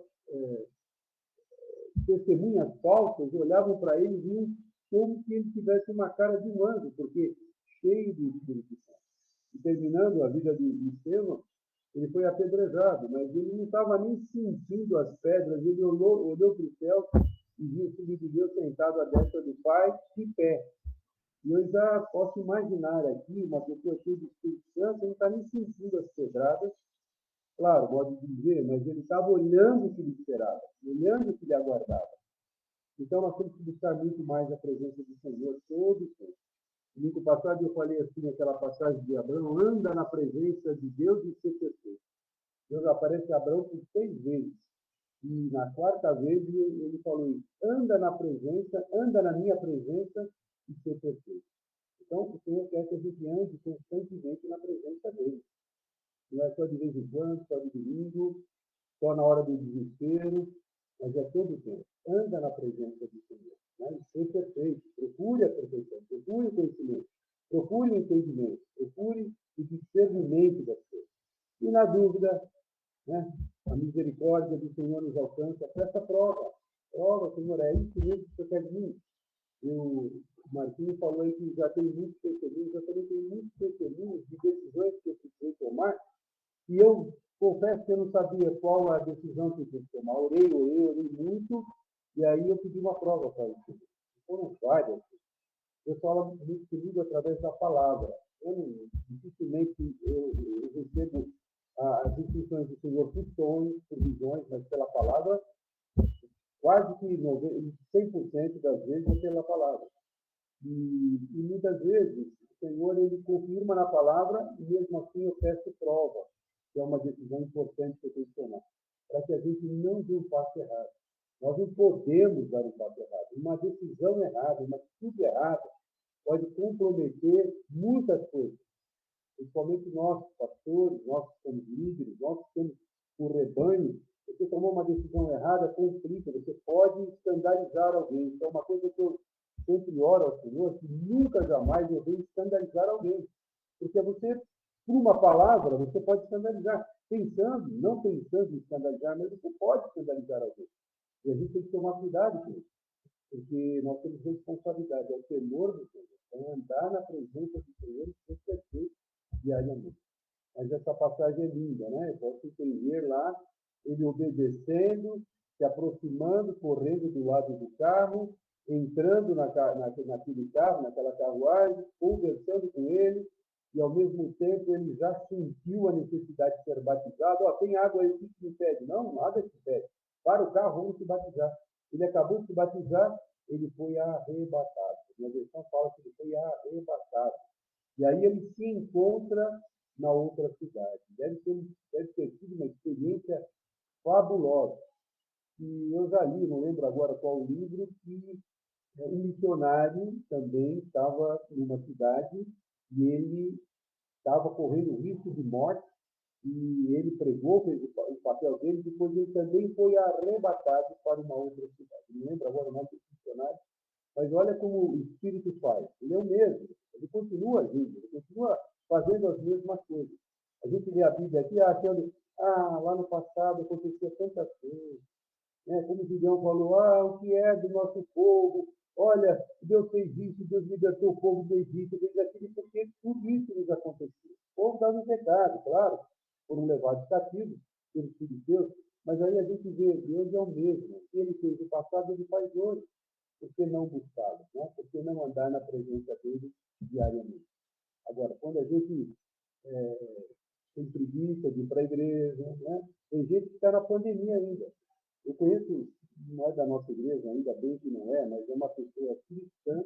testemunhas falsas, olhavam para ele e viam como se ele tivesse uma cara de um anjo, porque cheio de Espírito Santo. E terminando a vida de Estevão, ele foi apedrejado, mas ele não estava nem sentindo as pedras, ele olhou para o céu e viu o Filho de Deus sentado à destra do Pai, de pé. E eu já posso imaginar aqui uma pessoa cheia de Espírito Santo, não está nem sentindo as pedradas, claro, modo de dizer, mas ele estava olhando o que lhe esperava, olhando o que lhe aguardava. Então, nós temos que buscar muito mais a presença do Senhor todo o tempo. Domingo passado eu falei assim, aquela passagem de Abraão, anda na presença de Deus e ser perfeito. Deus aparece a Abraão por 6 vezes. E na 4ª vez ele falou isso, anda na minha presença e ser perfeito. Então, o Senhor quer que a gente ande constantemente na presença dele. Não é só de vez em quando, só de domingo, só na hora do desespero, mas é todo o tempo. Anda na presença do Senhor, né? E ser perfeito, procure a perfeição. atenção, procure o conhecimento, procure o entendimento, procure o discernimento das coisas. E, na dúvida, né, a misericórdia do Senhor nos alcança. Presta prova. Prova, Senhor, é isso mesmo que você quer de mim. O Marquinhos falou aí que já tem muitos testemunhos, eu também tenho muitos testemunhos de decisões que eu precisei tomar, e eu confesso que eu não sabia qual a decisão que eu tinha que tomar. Orei muito, e aí eu pedi uma prova para ele. Foram várias. Eu falo muito comigo através da palavra. Dificilmente eu recebo as instruções do Senhor por sonhos, por visões, mas pela palavra, quase que 100% das vezes é pela palavra. E muitas vezes o Senhor ele confirma na palavra e mesmo assim eu peço prova, que é uma decisão importante que eu tenho que tomar, para que a gente não dê um passo errado. Nós não podemos dar um passo errado. Uma decisão errada, uma atitude errada, pode comprometer muitas coisas. Principalmente nós, pastores, nós como líderes, nós que temos o rebanho, você tomou uma decisão errada, complica, você pode escandalizar alguém. Então, uma coisa que eu sempre oro ao Senhor, que nunca, jamais eu venho escandalizar alguém. Porque você, por uma palavra, você pode escandalizar. Pensando, não pensando em escandalizar, mas você pode escandalizar alguém. E a gente tem que tomar cuidado com isso. Porque nós temos responsabilidade, é o temor do Senhor, é andar na presença do Senhor e ser perfeito diariamente. Mas essa passagem é linda, né? Eu posso entender lá, ele obedecendo, se aproximando, correndo do lado do carro, entrando naquele carro, naquela carruagem, conversando com ele, e ao mesmo tempo ele já sentiu a necessidade de ser batizado. Tem água aí, o que me impede? Não, nada te impede. Para o carro, vamos se batizar. Ele acabou de se batizar, ele foi arrebatado. Minha versão fala que ele foi arrebatado. E aí ele se encontra na outra cidade. Deve ter sido uma experiência fabulosa. E eu já li, não lembro agora qual livro, que um missionário também estava numa cidade e ele estava correndo risco de morte e ele pregou, fez o papel dele, depois ele também foi arrebatado para uma outra cidade. Não lembro agora o nome do missionário, mas olha como o Espírito faz. Ele é o mesmo, ele continua agindo, ele continua fazendo as mesmas coisas. A gente lê a Bíblia aqui achando, lá no passado acontecia tanta coisa. Como o Gideão falou, o que é do nosso povo? Olha, Deus fez isso, Deus libertou o povo do Egito, fez aquilo, porque tudo isso nos aconteceu. O povo estava no pecado, claro, foram levados cativos pelos filhos de Deus, mas aí a gente vê, Deus é o mesmo. O que ele fez no passado, ele faz hoje. Por que não buscá-lo? Né? Por que não andar na presença dele diariamente? Agora, quando a gente tem preguiça de ir para a igreja, né? Tem gente que está na pandemia ainda. Eu conheço, não é da nossa igreja, ainda bem que não é, mas é uma pessoa cristã,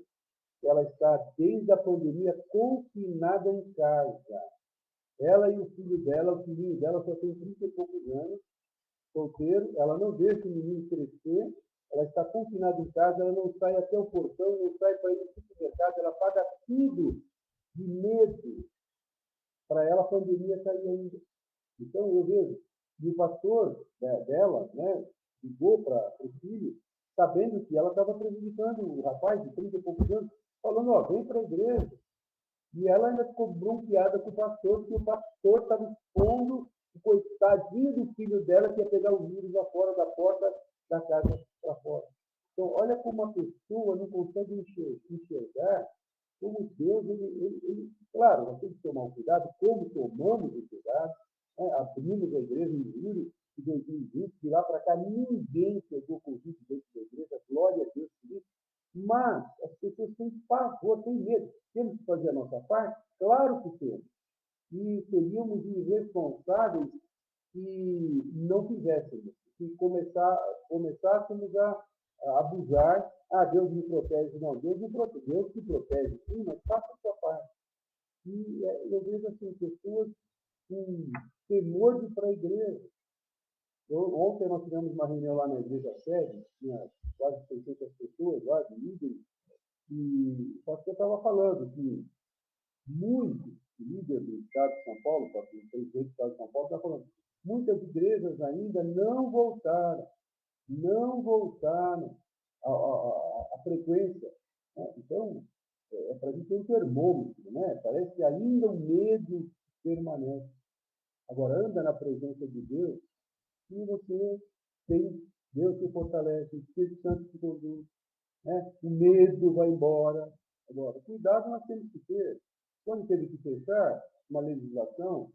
que ela está desde a pandemia confinada em casa. Ela e o filho dela, o filhinho dela só tem 30 e poucos anos, solteiro, ela não deixa o menino crescer, ela está confinada em casa, ela não sai até o portão, não sai para ir no supermercado, ela paga tudo de medo. Para ela, a pandemia está aí ainda. Então, eu vejo, e o pastor dela, né, ligou para o filho, sabendo que ela estava prejudicando o rapaz de 30 e poucos anos, falando, vem para a igreja. E ela ainda ficou bronqueada com o pastor, porque o pastor estava expondo o coitadinho do filho dela que ia pegar o vírus lá fora da porta da casa para fora. Então, olha como a pessoa não consegue enxergar como Deus, claro, nós temos que tomar um cuidado, como tomamos o cuidado, abrimos a igreja em julho de 2020, de lá para cá ninguém pegou Covid dentro da igreja, glória a Deus por isso, mas as pessoas têm pavor, têm medo. Temos que fazer a nossa parte? Claro que temos. E seríamos irresponsáveis se não fizéssemos, se começássemos a abusar. Deus me protege. Não, Deus me protege. Deus te protege, sim, mas faça a sua parte. E eu vejo assim, pessoas com temor de ir para a igreja. Ontem nós tivemos uma reunião lá na igreja sede, tinha quase 600 pessoas lá, de líderes, e só que eu estava falando que muitos líderes do Estado de São Paulo, o presidente do Estado de São Paulo está falando, muitas igrejas ainda não voltaram à frequência. Né? Então, gente tem um termômetro, né? Parece que ainda o medo permanece. Agora, anda na presença de Deus e você tem Deus que fortalece, o Espírito Santo que conduz, né? O medo vai embora. Agora, cuidado nós temos que ter. Quando teve que fechar uma legislação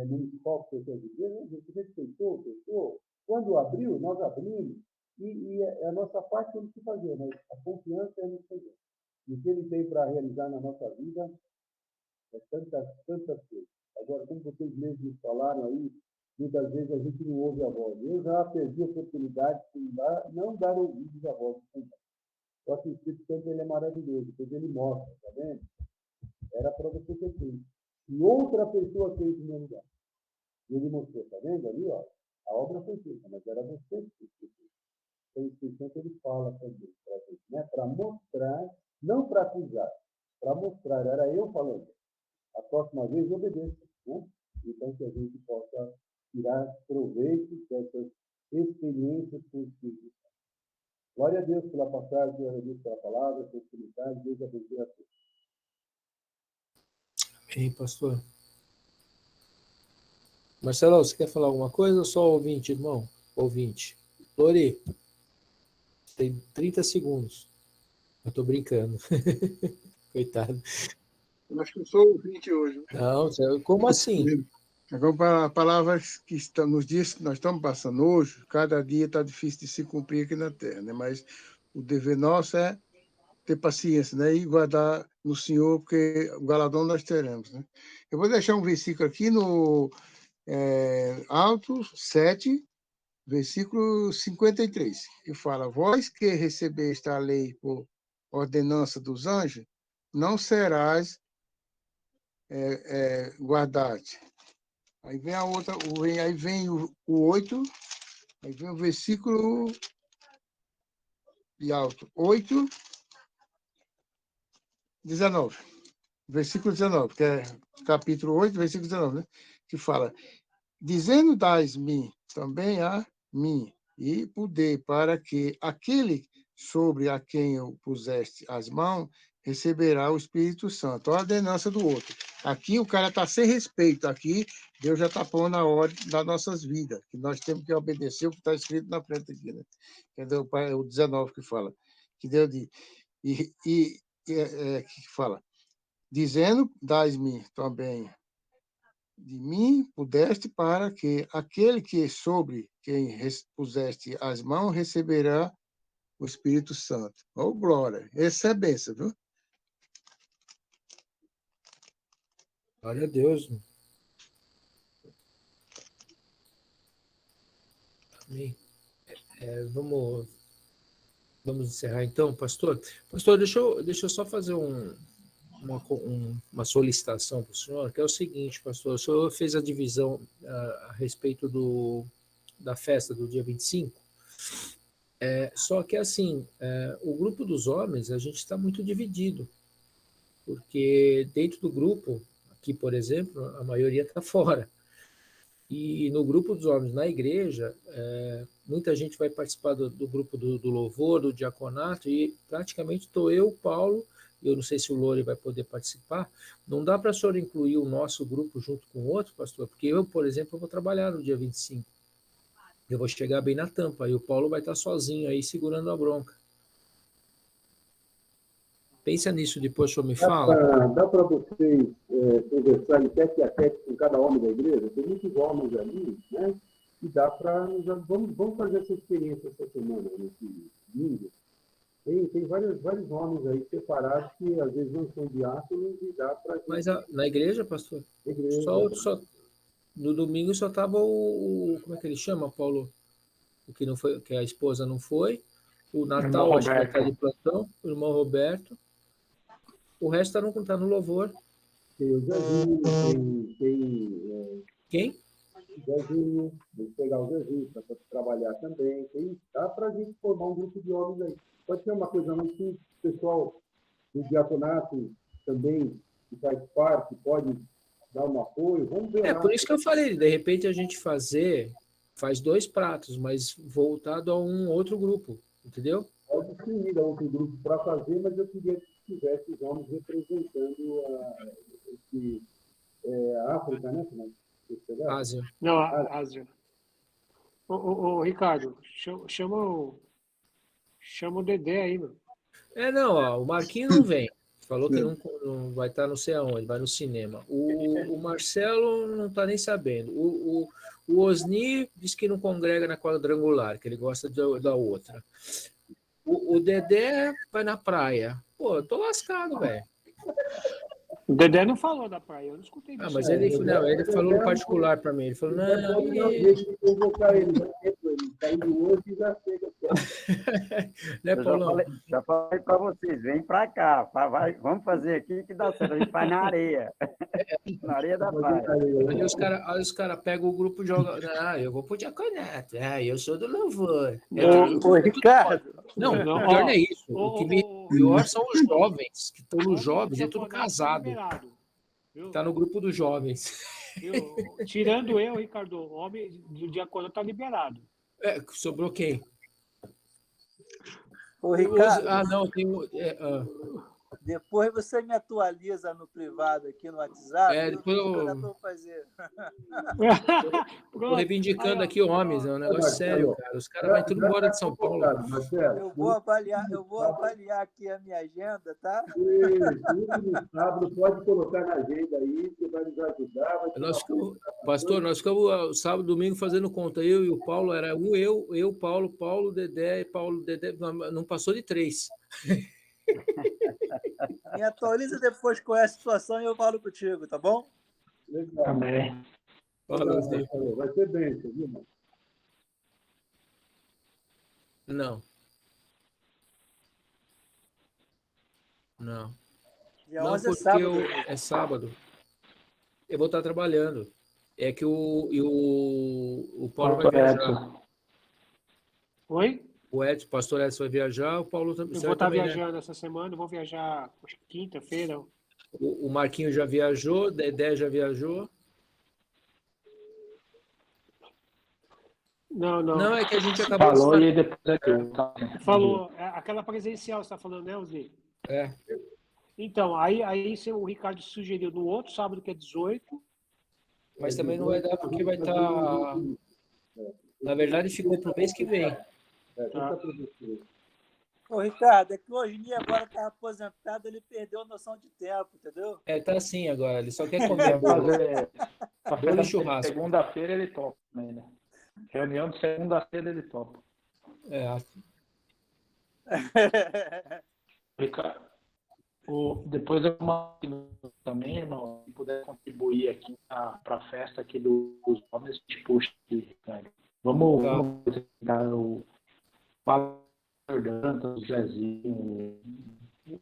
municipal que fechou a igreja, a gente respeitou, fechou. Quando abriu, nós abrimos. E a nossa parte temos que fazer, mas a confiança é no Senhor. E o que Ele tem para realizar na nossa vida é tantas coisas. Agora, como vocês mesmos falaram aí, muitas vezes a gente não ouve a voz. Eu já perdi a oportunidade de não dar ouvidos à voz do Senhor. Só que o Espírito Santo ele é maravilhoso, porque ele mostra, tá vendo? Era para você ter feito. E outra pessoa fez no meu lugar. E ele mostrou, tá vendo ali, ó? A obra foi feita, mas era você que fez. Então, o Espírito Santo ele fala também para a gente, né? Para mostrar, não para acusar, para mostrar. Era eu falando. A próxima vez obedeça, né? Então, que a gente possa tirar proveito dessas experiências com o Espírito Santo. Glória a Deus pela passagem, glória a Deus pela palavra, pela oportunidade, Deus abençoe a todos. Amém, pastor. Marcelo, você quer falar alguma coisa ou só ouvinte, irmão? Ouvinte. Lori, tem 30 segundos. Eu tô brincando. Coitado. Eu acho que eu sou ouvinte hoje. Não, como assim? Agora, palavras que estão nos dias que nós estamos passando hoje, cada dia está difícil de se cumprir aqui na Terra, né? Mas o dever nosso é ter paciência, né? E guardar no Senhor, porque o galardão nós teremos, né? Eu vou deixar um versículo aqui no Atos 7, versículo 53, que fala: vós que recebeste a lei por ordenança dos anjos, não serás guardado. Aí vem a outra, aí vem o 8, aí vem o versículo de alto, 8, 19. Versículo 19, que é capítulo 8, versículo 19, né? Que fala: dizendo dás-me também a mim, e poder para que aquele sobre a quem eu puseste as mãos receberá o Espírito Santo. Olha a ordenança do outro. Aqui o cara está sem respeito. Aqui Deus já está pondo a ordem das nossas vidas, que nós temos que obedecer o que está escrito na frente aqui, né? Que é o 19 que fala. Que Deus diz. Que fala: dizendo, dás-me também de mim pudeste para que aquele que sobre quem puseste as mãos receberá o Espírito Santo. Oh, glória! Essa é bênção, viu? Glória a Deus. Amém. Vamos encerrar então, pastor. Pastor, deixa eu só fazer uma solicitação para o senhor, que é o seguinte, pastor: o senhor fez a divisão a respeito da festa do dia 25, só que assim, o grupo dos homens, a gente está muito dividido, porque dentro do grupo, aqui, por exemplo, a maioria está fora. E no grupo dos homens na igreja, muita gente vai participar do grupo do louvor, do diaconato, e praticamente estou eu, Paulo, eu não sei se o Lore vai poder participar. Não dá para a senhora incluir o nosso grupo junto com o outro, pastor? Porque eu, por exemplo, vou trabalhar no dia 25. Eu vou chegar bem na tampa, e o Paulo vai estar sozinho aí, segurando a bronca. Pensa nisso, depois o senhor me fala. Dá para vocês conversarem tete a tete com cada homem da igreja? Tem muitos homens ali, né? E dá para... Vamos fazer essa experiência essa semana, nesse domingo. Tem vários homens aí separados que às vezes não são diáconos e dá para... Mas na igreja, pastor? Igreja. No domingo só estava como é que ele chama, Paulo? O que não foi, que a esposa não foi. O Natal, acho que vai estar de plantão. O irmão Roberto. O resto está no louvor. Tem o Zezinho, Quem? O Zezinho, tem que pegar o Zezinho para trabalhar também. Dá para a gente formar um grupo de homens aí. Pode ser uma coisa mais simples, o pessoal do diaconato também, que faz parte, pode dar um apoio. Vamos ver lá. Por isso que eu falei, de repente a gente faz 2 pratos, mas voltado a um outro grupo, entendeu? Pode se unir a outro grupo para fazer, mas eu queria tivesse os homens representando a África, né? Ásia. Não, a Ásia. Ô, Ricardo, chama o Dedé aí, mano. Não, ó, o Marquinho não vem. Falou que não vai estar não sei aonde, vai no cinema. O Marcelo não está nem sabendo. O Osni diz que não congrega na quadrangular, que ele gosta da outra. O Dedé vai na praia. Pô, eu tô lascado, velho. O Dedé não falou da praia, eu não escutei disso. Mas ele falou no particular para mim. Ele falou, não, ele convocar ele, saindo hoje e já chega. Né, Paulão? Já falei para vocês, vem para cá, vamos fazer aqui que dá certo, a gente faz na areia. Na areia da praia. Aí os cara pegam o grupo e jogam. Eu vou pro Diaconato. Eu sou do louvor. Ô, Ricardo. Não, pior não é isso. O que me pior são os jovens, que estão nos jovens, é tudo casado. Tá no grupo dos jovens. Tirando eu, Ricardo, o homem do Diaconato tá liberado. Sobrou quem? Ô, Ricardo. Não, tem Depois você me atualiza no privado aqui no WhatsApp. Depois eu vou fazer. Tô reivindicando aqui homens, é um negócio sério, cara. Os caras vão tudo embora de São Paulo. Eu vou avaliar aqui a minha agenda, tá? No sábado, pode colocar na agenda aí, que vai nos ajudar. Pastor, nós ficamos sábado, domingo fazendo conta. Eu e o Paulo, era eu, Paulo, Dedé e Paulo, Dedé, não passou de 3. Me atualiza depois com essa situação e eu falo contigo, tá bom? Legal. Amém. Vai ser bem, viu, irmão? Não. Dia Não, 11 é porque sábado. é sábado. Eu vou estar trabalhando. É que o Paulo vai viajar. Oi? O pastor Edson vai viajar, o Paulo também. Eu vou estar viajando essa semana, vou viajar quinta-feira. O Marquinho já viajou, Dedé já viajou. Não, é que a gente acabou falou e depois Falou, aquela presencial você está falando, né, Osni? Então, aí o Ricardo sugeriu no outro sábado, que é 18. Mas também não vai dar, porque vai estar... Na verdade, ficou para o mês que vem. Ô, Ricardo, é que o Osni agora está aposentado, ele perdeu a noção de tempo, entendeu? Tá assim agora, ele só quer comer bolo e churrasco. Segunda-feira ele topa também, né? Reunião de segunda-feira ele topa. Ricardo, depois eu mando também, irmão, se puder contribuir aqui para a festa aqui dos homens, puxa aqui, Ricardo. Vamos tentar o Dantas, o Zezinho,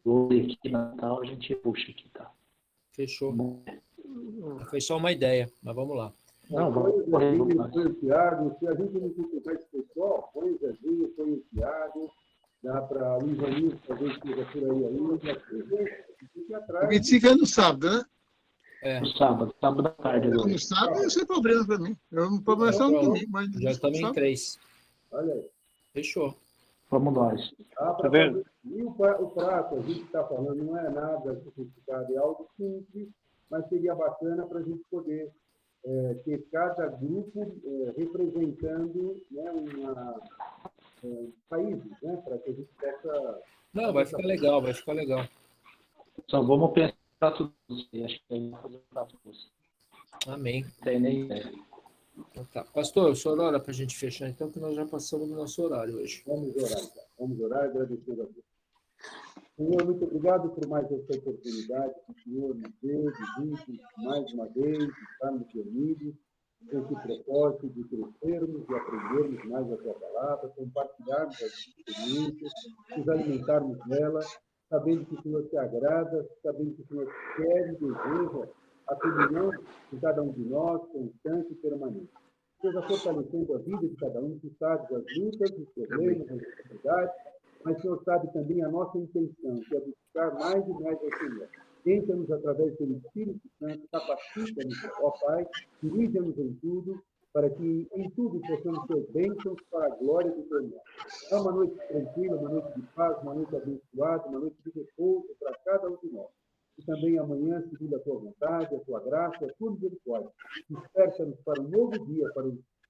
o aqui Natal, a gente puxa aqui, tá? Fechou. Foi só uma ideia, mas vamos lá. Não, vamos correr. Põe o Thiago, se a gente não encontrar esse pessoal, põe o Zezinho, põe o Thiago, dá para o Ivanildo fazer isso por aí. 25 é no sábado, né? No sábado à tarde. No sábado não tem problema para mim. O problema é só no domingo. Mas já estamos em 3. Olha aí. Fechou. Vamos nós. Tá vendo? E o prato, a gente está falando, não é nada sofisticado, é algo simples, mas seria bacana para a gente poder ter cada grupo representando, né, países, né, para que a gente possa... Não, vai ficar legal, vai ficar legal. Só vamos pensar tudo isso. Acho que vai fazer um prato. Amém. Não tem nem ideia. Então, tá. Pastor, o senhor ora para a gente fechar, então, que nós já passamos do nosso horário hoje. Vamos orar, então. Vamos orar e agradecer a Deus. Senhor, muito obrigado por mais essa oportunidade que o Senhor nos deu de juntos, mais uma vez, estarmos reunidos com esse propósito de crescermos e aprendermos mais a tua palavra, compartilharmos as experiências, nos alimentarmos dela, sabendo que o Senhor te agrada, sabendo que o Senhor quer e deseja a comunhão de cada um de nós, constante e permanente. Seja fortalecendo a vida de cada um, que sabe das lutas, dos problemas, das dificuldades, mas o Senhor sabe também a nossa intenção, que é buscar mais e mais ao Senhor. Entra-nos através do Espírito Santo, capacita-nos, ó Pai, dirija-nos em tudo, para que em tudo possamos ser bênçãos para a glória do teu nome. É uma noite tranquila, uma noite de paz, uma noite abençoada, uma noite de repouso para cada um de nós. E também amanhã, segundo a tua vontade, a tua graça, a tua misericórdia, desperta-nos para um novo dia,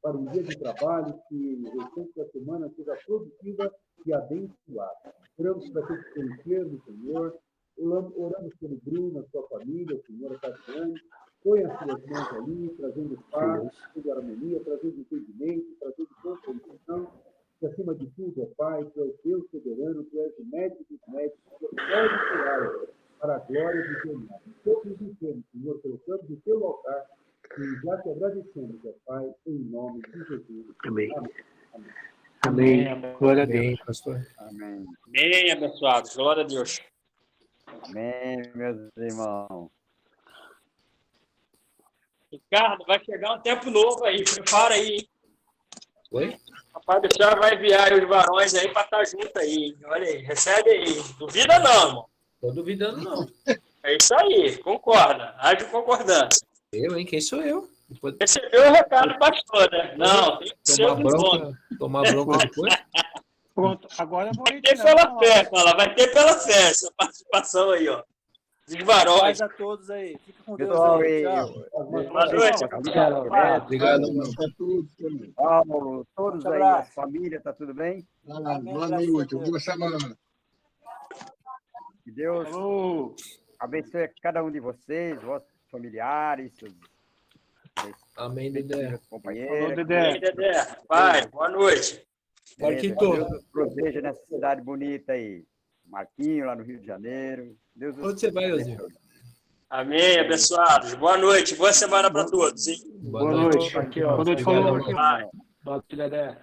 para um dia de trabalho, que o restante da semana seja produtiva e abençoada. Oramos para que te enfermo, Senhor. Oramos pelo Bruno, a sua família, Senhor, a Tatiane. Põe as suas mãos ali, trazendo paz, trazendo harmonia, trazendo entendimento, trazendo compreensão. E, acima de tudo, ó Pai, tu és Deus soberano, tu és o médico dos médicos, tu pode curar para a glória do teu nome. Todos os enfermos, Senhor, colocamos no teu altar e já te agradecemos, ó Pai, em nome de Jesus. Amém. Amém. Amém. Glória a Deus. Amém, pastor. Amém. Amém, abençoados. Glória a Deus. Amém, meus irmãos. Ricardo, vai chegar um tempo novo aí. Prepara aí, hein? Oi? Rapaz do céu vai enviar os varões aí para estar junto aí. Olha aí, recebe aí. Duvida não, irmão. Tô duvidando, não. É isso aí, concorda. Age concordando. Eu, hein? Quem sou eu? Depois Recebeu o recado do pastor, né? Não, tem que ser tomar o dos homens. tomar bronca depois? Pronto, agora eu vou Vai ter pela fé, fala. Vai ter pela fé essa participação aí, ó. Dos varões. Paz a todos aí. Fica com Deus Pessoal, aí. Tchau. Boa noite. Obrigado. Paulo, todos aí, a família, tá tudo bem? Boa noite, boa semana. Que Deus abençoe cada um de vocês, vossos familiares, seus Amém, Dedé. companheiros. E aí, Dedé? Pai, boa noite. Marquito. Deus nos proteja nessa cidade bonita aí. Marquinho, lá no Rio de Janeiro. Deus nos Onde você vai, abençoe. Elzinho? Amém, abençoados. Boa noite. Boa semana para todos, hein? Boa noite. Aqui, ó. Boa noite, falou. Dedé.